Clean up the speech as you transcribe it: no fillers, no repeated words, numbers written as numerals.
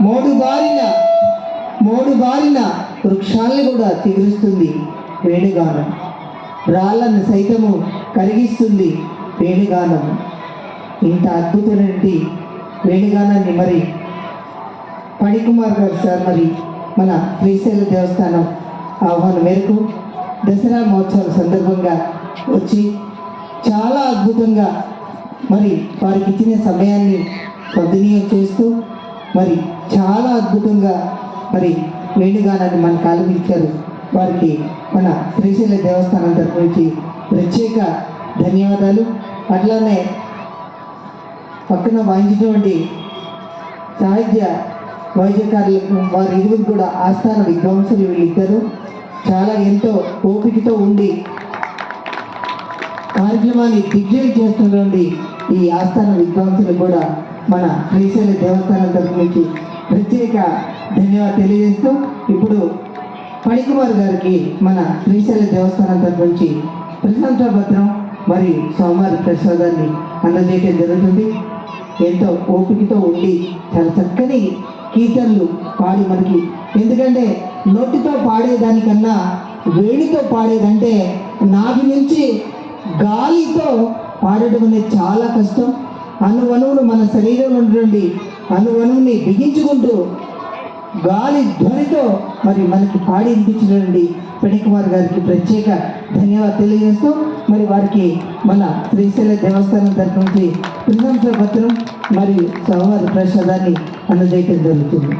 Mode బారిన వృక్షాలను కూడా చిగురిస్తుంది వేణుగానం. రాళ్ళను సైతము కరిగిస్తుంది వేణుగానం. ఇంత అద్భుతమైనటువంటి వేణుగానాన్ని మరి ఫణికుమార్ గారు సార్ మరి మన శ్రీశైల దేవస్థానం ఆహ్వానం మేరకు దసరా మహోత్సవాల సందర్భంగా వచ్చి చాలా అద్భుతంగా మరి వారికి ఇచ్చిన సమయాన్ని సద్వినియోగం చేస్తూ మరి చాలా అద్భుతంగా మరి వేణుగానాన్ని మనకు ఆలపించారు. వారికి మన శ్రీశైల దేవస్థానం తరఫు నుంచి ప్రత్యేక ధన్యవాదాలు. అట్లానే పక్కన వాయించినటువంటి సాహిత్య వైద్యకారులకు వారి ఇరువురు కూడా ఆస్థాన విద్వాంసులు వీళ్ళిద్దరూ చాలా ఎంతో ఓపికతో ఉండి కార్యక్రమాన్ని దిగ్విజయం చేస్తున్నటువంటి ఈ ఆస్థాన విద్వాంసులు కూడా మన శ్రీశైల దేవస్థానం తరఫు నుంచి ప్రత్యేక ధన్యవాదాలు తెలియజేస్తూ ఇప్పుడు ఫణికుమార్ గారికి మన శ్రీశైల దేవస్థానం తరఫు నుంచి ప్రశంసా పత్రం మరియు సోమవారి ప్రసాదాన్ని అందజేయడం జరుగుతుంది. ఎంతో ఓపికతో ఉండి చాలా చక్కని కీర్తనలు పాడి మనకి, ఎందుకంటే నోటితో పాడేదానికన్నా వేడితో పాడేదంటే నాభి నుంచి గాలితో పాడటం అనేది చాలా కష్టం. అణువణువును మన శరీరంలో ఉన్నటువంటి అణువణువుని బిగించుకుంటూ గాలి ధ్వనితో మరి మనకి పాడి వినిపించినటువంటి ఫణికుమార్ గారికి ప్రత్యేక ధన్యవాదాలు తెలియజేస్తూ మరి వారికి మన శ్రీశైల దేవస్థానం తరఫు నుంచి ప్రశంసా పత్రం మరియు సోమవారి ప్రసాదాన్ని అందజేయడం జరుగుతుంది.